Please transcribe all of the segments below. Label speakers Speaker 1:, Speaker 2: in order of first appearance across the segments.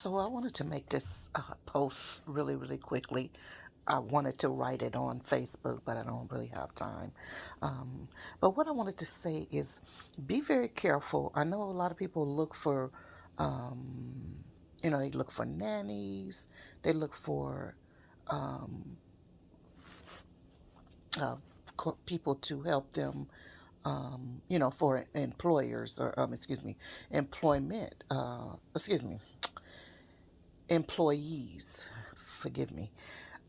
Speaker 1: So I wanted to make this post really, really quickly. I wanted to write it on Facebook, but I don't really have time. Um, but what I wanted to say is be very careful. I know a lot of people look for, um, they look for nannies, they look for um, uh, people to help them, for employers or, employment, employees, forgive me,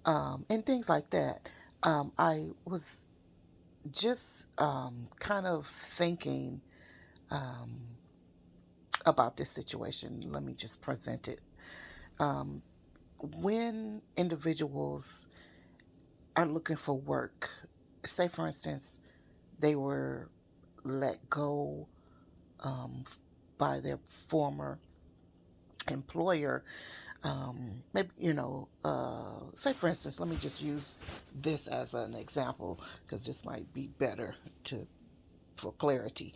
Speaker 1: and things like that. I was just kind of thinking um, about this situation. Let me just present it. Um, when individuals are looking for work, say for instance, they were let go by their former employer. Maybe, say for instance, let me just use this as an example because this might be better to for clarity.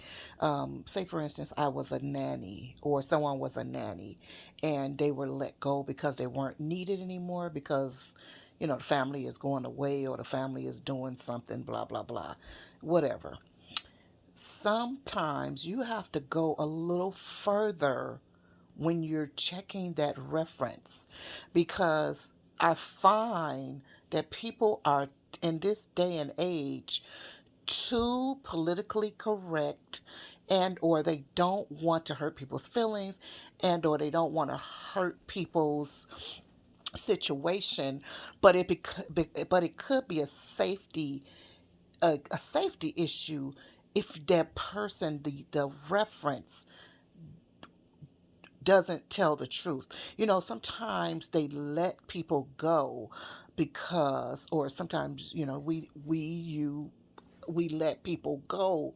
Speaker 1: Say for instance, I was a nanny or someone was a nanny and they were let go because they weren't needed anymore because the family is going away or the family is doing something, blah blah blah, whatever. Sometimes you have to go a little further when you're checking that reference because I find that people are in this day and age too politically correct, and or they don't want to hurt people's feelings, and or they don't want to hurt people's situation, but it could be a safety issue if that person, the reference, doesn't tell the truth. Sometimes they let people go because, or sometimes, we let people go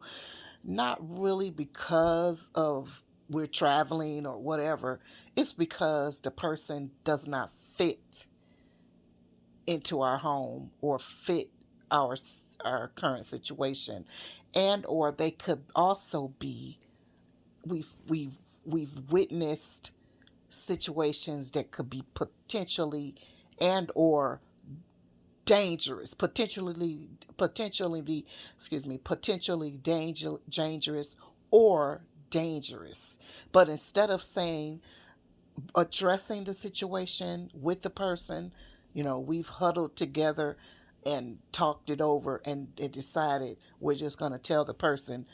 Speaker 1: not really because of we're traveling or whatever. It's because the person does not fit into our home or fit our our current situation, and or they could also be, we've witnessed situations that could be potentially and or dangerous, potentially dangerous or dangerous. But instead of saying, addressing the situation with the person, we've huddled together and talked it over and decided we're just going to tell the person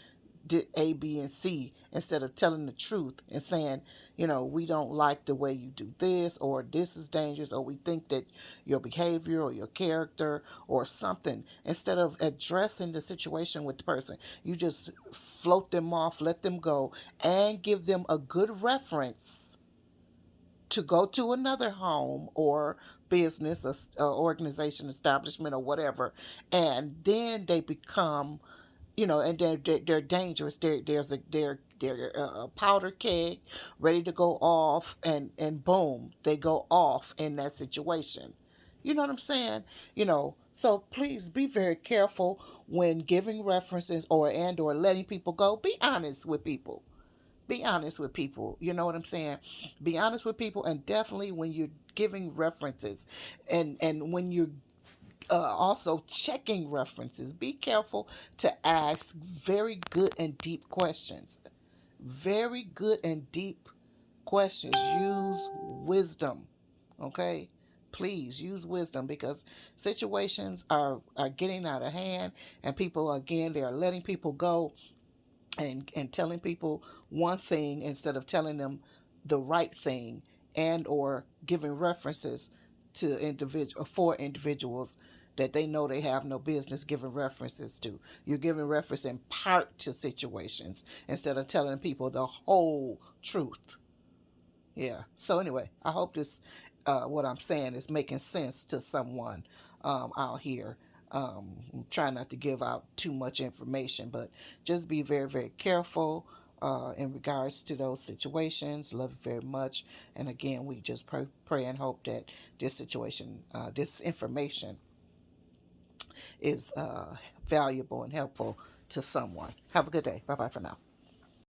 Speaker 1: did A, B, and C instead of telling the truth and saying, we don't like the way you do this, or this is dangerous, or we think that your behavior or your character or something. Instead of addressing the situation with the person, you just float them off, let them go, and give them a good reference to go to another home or business, organization, establishment, or whatever, and then they become, and they're dangerous. They're a powder keg ready to go off, and boom, they go off in that situation. You know what I'm saying? So please be very careful when giving references or letting people go. Be honest with people. Be honest with people. You know what I'm saying? Be honest with people, and definitely when you're giving references, and when you're also checking references, be careful to ask very good and deep questions. Very good and deep questions. Use wisdom. Okay? Please use wisdom because situations are getting out of hand, and people, again, they are letting people go and telling people one thing instead of telling them the right thing, and or giving references to individuals that they know they have no business giving references to. You're giving reference in part to situations instead of telling people the whole truth. Yeah. So anyway, I hope this, what I'm saying is making sense to someone out here. I'm trying not to give out too much information, but just be very, very careful in regards to those situations. Love you very much. And again, we just pray and hope that this situation, this information is valuable and helpful to someone. Have a good day. Bye bye for now.